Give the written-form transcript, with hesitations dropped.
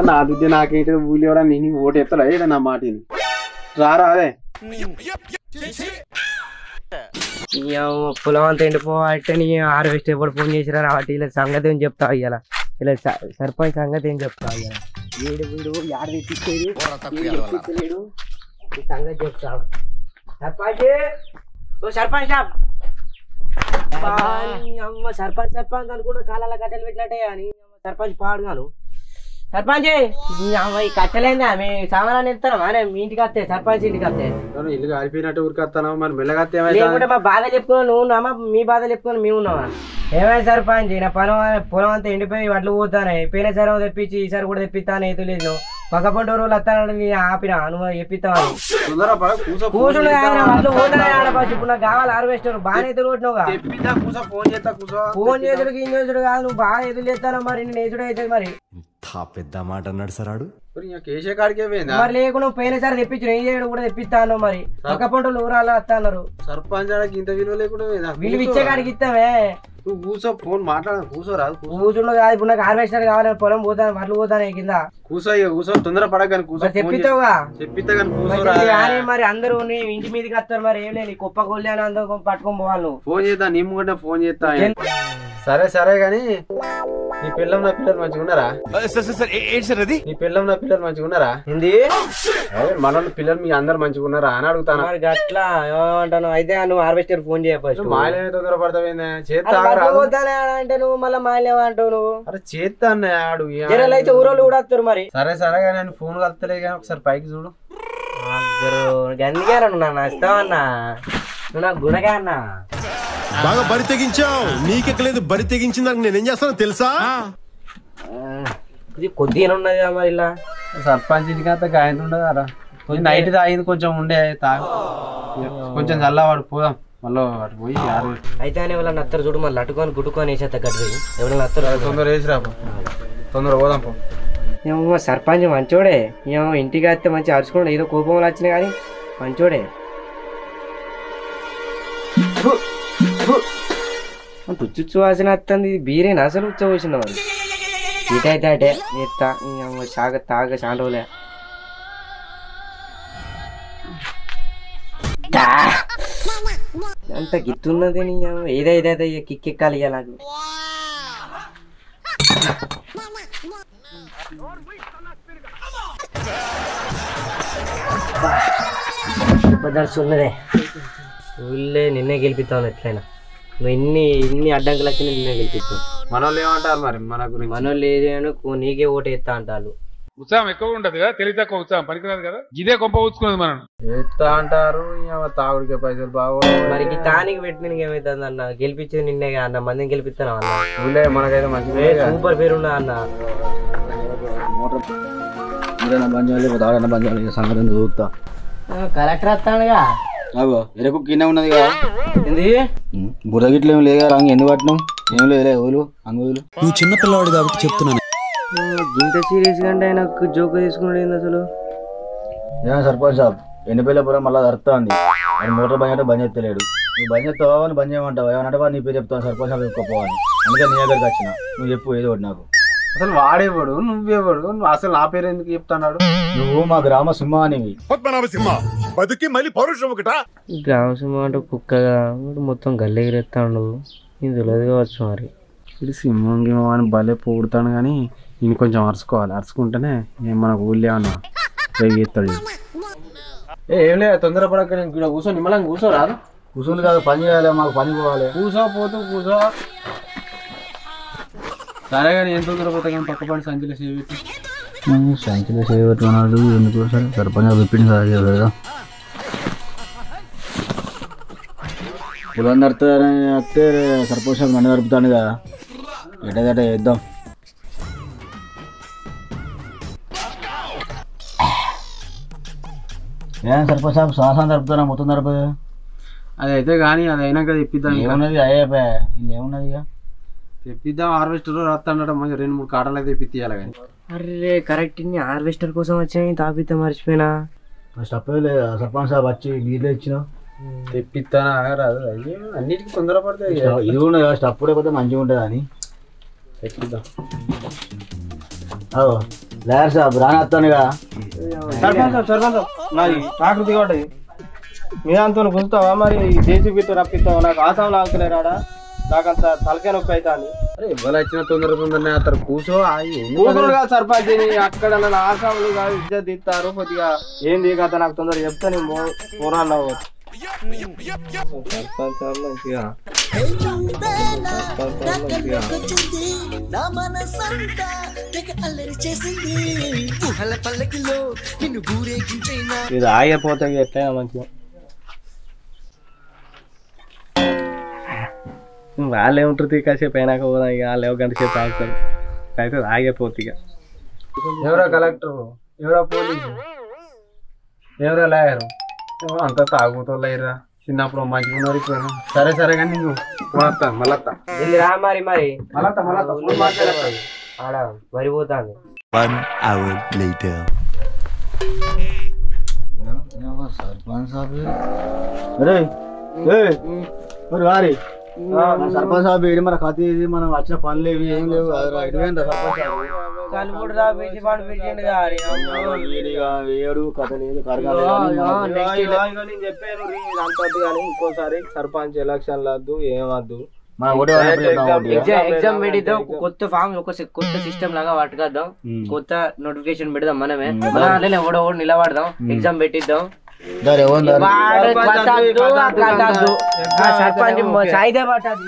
నా దుడ్డే నాకేంటి ఊళ్ళు కూడా నేను ఓటు ఎత్తలే ఈడ నా మాటిని రారా అదే పొలం అంతా ఎండిపోవాలంటే నీ హార్వెస్ట్ ఎప్పుడు ఫోన్ చేసిరా కాబట్టి ఇలా సంగతి ఏం చెప్తా ఇవాళ ఇలా సర్పంచ్ సంగతి ఏం చెప్తా ఇవాళ వీడు వీడు యాడ తెప్పించేది తెప్పించలేడు ఈ సంగతి చెప్తావు సర్పంచ్ ఓ సర్పంచ్ సాబ్ అమ్మ సర్పంచ్ సర్పంచ్ అనుకుంటా కాలాల కట్టెలు పెట్టినట్టే అని సర్పంచ్ పాడుగాను సర్పంచ్ ఈ కట్టెలేందా మీ సామాన్ ఎత్తారా మీ ఇంటికి వస్తే సర్పంచ్ ఇంటికి వస్తే ఇల్లు కాలిపోయినట్టు ఊరికి వస్తాను మరి మెల్లగా లేకుంటే మా బాధ చెప్పుకున్నావు నువ్వు ఉన్నామా మీ బాధ చెప్పుకొని మేము ఉన్నావా ఏమైనా సర్పంచ్ నా పొలం అంతా ఎండిపోయి వడ్లు పోతానే పోయిన సరే తెప్పించి ఈసారి కూడా తెప్పిస్తాను ఏదో లేదు పక్క పంట రోజులు వస్తానని ఆపినా నువ్వు చెప్పిస్తావని కూర్చుండే వడ్లు పోతానే ఆడపచ్చు ఇప్పుడు నాకు కావాలి హార్వెస్టర్ బాగానే ఎదురు కొట్టినావుగా ఫోన్ చేసుడు ఏం చేసుడు కాదు నువ్వు బాగా ఎదురు చేస్తాను మరి నేను ఎదురు అవుతుంది మరి పెద్ద మాట అన్నాడు సరాడు మరి లేకుండా పోయిన సారి తెప్పించు ఏం చేయడం కూడా తెప్పిస్తాను మరి పక్క పంటలు ఊరాలు వస్తా అన్నారు సర్పంచ్ ఇంత విలువ లేకుండా విలువ ఇచ్చే కాడికి ఇస్తామే నువ్వు కూర్చో ఫోన్ మాట్లాడ కూర్చోరాదు కూర్చుండో కాదు ఇప్పుడు నాకు హార్వెస్టర్ కావాలని పొలం పోతాను వడ్లు పోతాను కింద కూర్చో తొందర పడగాని కూర్చో తెప్పిస్తావుగా తెప్పిస్తా కానీ కూర్చోరా మరి అందరూ నీ ఇంటి మీదకి వస్తారు మరి ఏం లేదు కుప్ప కొల్లి అని అందరూ పట్టుకొని పోవాలి నువ్వు ఫోన్ చేస్తా నీ ముంగంటే ఫోన్ చేస్తా సరే సరే గాని నీ పిల్లం నా పిల్లలు మంచిగా ఉన్నారా నీ పిల్లం నా పిల్లలు మంచిగా ఉన్నారా ఏంది మన పిల్లలు మీ అందరు మంచిగా ఉన్నారా అని అడుగుతాను మరి అట్లా ఏమంటాను అయితే నువ్వు హార్వెస్టర్ ఫోన్ చేయవచ్చు మాయలే తొందర పడతావేందా చేస్తా అంటే నువ్వు మళ్ళీ మాయలేవా అంటావు నువ్వు అరే చేస్తా అన్న ఆడు జనాలు అయితే ఊరోళ్ళు కూడా వస్తారు మరి సరే సరే కానీ నేను ఫోన్ కలుతలే కానీ ఒకసారి పైకి చూడు గందిగారు నాన్న ఇస్తావన్నా నువ్వు నాకు గుణగా అన్నా బాగా బరి తెగించావు నీకెక్కలేదు బరి తెగించిన దానికి నేనేం చేస్తానో తెలుసా ఇది కొద్దిగా ఉన్నది మరి ఇలా సర్పంచ్ ఇంటికి అంతా గాయంత ఉండదు కదా నైట్ తాగింది కొంచెం ఉండే తాగు కొంచెం చల్లవాడు పోదాం మళ్ళీ అటు పోయి అయితే అని వాళ్ళ నత్తరు చూడు మళ్ళీ అట్టుకొని గుట్టుకొని వేసేస్తా గడ్డి ఎవరైనా నత్తరు తొందర వేసిరా తొందర పోదాం పో ఏమో సర్పంచ్ మంచోడే ఏమో ఇంటికి వస్తే మంచి అరుచుకోండి ఏదో కోపంలో వచ్చినా కానీ మంచోడే తుచ్చు వాసన వస్తుంది ఇది బీరేనా అసలు ఉచ్చవచ్చిన వాళ్ళు ఇటైతే అటే ఎత్తా సాగ తాగ చాలా రోజులే అంత గిట్టున్నది ఏదైతే కిక్కెక్కాలి ఇక నాకు ఉన్నదే ఊళ్ళే నిన్నే గెలిపిస్తాను ఎట్లయినా నువ్వు ఇన్ని అడ్డంకులు వచ్చి నిన్నే గెలిపిస్తావు మనోళ్ళు ఏమంటారు మరి మన గురించి మనోళ్ళు ఏదేను నీకే ఓటు ఎత్తా అంటారు ఉత్సాహం ఎక్కువ ఉంటది కదా తెలివి తక్కువ ఉత్సాహం పనికిరాదు కదా ఇదే గొప్ప ఊచుకున్నది మనం ఎత్తా అంటారు తాగుడికే పైసలు బాగా మరి తానికి పెట్టిన ఏమైతుంది అన్న గెలిపించేది నిన్నే అన్న మందిని గెలిపిస్తాను అన్న మనకైతే మంచి సూపర్ పేరు ఉన్నా అన్న సంగతి చూస్తా కలెక్టర్ వస్తాడుగా ఎరకు కింద ఉన్నది కదా ఏంది బుర్ర గిట్లు ఏమి లేదా రంగు ఎందుకు పట్టినాం ఏం లేదు ఓలు అంగులు నువ్వు చిన్న పిల్లవాడు కాబట్టి చెప్తున్నాను ఇంత సీరియస్ గా అంటే నాకు జోక్ తీసుకున్నాడు ఏంది అసలు సర్పంచ్ సాబ్ ఎన్నిపల్లిపురం మళ్ళీ అర్థం మోటార్ బంద్ అంటే బంద్ చేస్తలేడు నువ్వు బంద్ చేస్తావా అని బంద్ చేయమంటావు ఏమన్నా నీ పేరు చెప్తావు సర్పంచ్ సాబ్ చెప్పుకోపోవాలి అందుకే నీ దగ్గరికి వచ్చిన నువ్వు చెప్పు ఏదో ఒకటి నాకు అసలు వాడేవాడు నువ్వేవాడు నువ్వు అసలు నా పేరు ఎందుకు చెప్తున్నాడు నువ్వు మా గ్రామ సింహ అనేవి బతుకి మళ్ళీ పౌరుషం ఒకటా గ్రామ సింహ అంటే కుక్కగా మొత్తం గల్లెగిరెత్తాడు ఇది తెలియదు కావచ్చు మరి ఇది సింహం గింహం అని భలే పోడుతాడు కానీ ఈయన కొంచెం అరుచుకోవాలి అరుచుకుంటేనే మనకు ఊళ్ళో ఏమన్నా చేస్తాడు ఏం లేదు తొందరపడక ఇక్కడ కూర్చో నిమ్మలంగా కూర్చోరాదు కూర్చోని కాదు పని చేయాలి మాకు పని పోవాలి కూర్చో సరే కానీ ఏం తొందరపోతా కానీ పక్క పని సంచిలో చేయబెట్టి సంచిలో చేయబెట్టుకున్నాడు ఎందుకు సరే సర్పంచ్ చెప్పింది సరే కదా పొలం నడుతుందని వస్తే సర్పంచ్ మండి నడుపుతాను కదా ఎటగట చేద్దాం ఏం సర్పంచ్ సాబ్ శ్వాసం నడుపుతారా మొత్తం నడపదు అది అయితే కానీ అది అయినాక తెప్పిద్దాం ఏమున్నది అయ్యా ఏమున్నది ఇక తెప్పిద్దాం హార్వెస్టర్ వస్తాడట మంచి 2-3 కాటలు అయితే తెప్పియాలి కానీ అరే కరెక్ట్ హార్వెస్టర్ కోసం వచ్చాయి తాపిద్దాం మర్చిపోయినా స్టప్ లేదా సర్పంచ్ సాబ్ వచ్చి నీళ్ళు ఇచ్చిన తెప్పిస్తానా రాదు అయ్యో అన్నిటికీ తొందరపడతాయి ఇది కూడా స్టప్ లేకపోతే మంచిగా ఉంటుంది అని తెప్పిద్దాం లేరు సాబ్ రానత్తానుగా. సర్పంచ్ నాది ఆకృతి కాబట్టి మీ అంతా గుంజుతావా మరి జేసీబీతో రప్పిస్తావా? నాకు ఆసాం లాగుతలేరాడా, నాకంత తలకాయ నొప్పి అవుతాను. ఎవరు వచ్చిన తొందరగా అతను కూర్చో కూతురుగా సర్పంచ్ అక్కడ నన్ను ఆసాములు కాదు ఇజ్జత్ ఇస్తారు. కొద్దిగా ఏంది కదా నాకు తొందర చెప్తే నేను పోరాడినావు. సర్పంచ్ మంచిగా ఇది ఆగిపోతే ఎట్లయినా మంచిగా. వాళ్ళు ఏముంటుంది కాసేపు అయినాక పోదాం, ఇక వాళ్ళు గంట సేపు ఆగుతారు. అయితే ఆగిపోతుంది. ఇక ఎవరో కలెక్టర్, ఎవరో పోలీసు, ఎవరో లాయరు, అంతా తాగుతోలేరా. చిన్నప్పుడు మంచిగా ఉన్నారు, ఇప్పుడు సరే సరే కానీ నీకు వస్తాను మళ్ళీ రా మరి మరి మళ్ళీ ఆడ వరిపోతాంది. సర్పంచ్ సాబ్ వారి సర్పంచ్ సాబ్ ఏడి మన కథ ఇది, మనం వచ్చిన పనులు ఏవి ఏం లేవు. ఏడు కథ లేదు నేను చెప్పాను అంతది కానీ ఇంకోసారి సర్పంచ్ ఎలక్షన్ వద్దు ఏమద్దు. ఎగ్జామ్ పెడిద్దాం, కొత్త ఫామ్ కొత్త సిస్టమ్ లాగా పట్టుకొద్దాం, కొత్త నోటిఫికేషన్ పెడదాం. మనమే అట్లనే ఓడో నిలబడదాం, ఎగ్జామ్ పెట్టిద్దాం. సర్పంచ్ సాయిదే పట్టదు.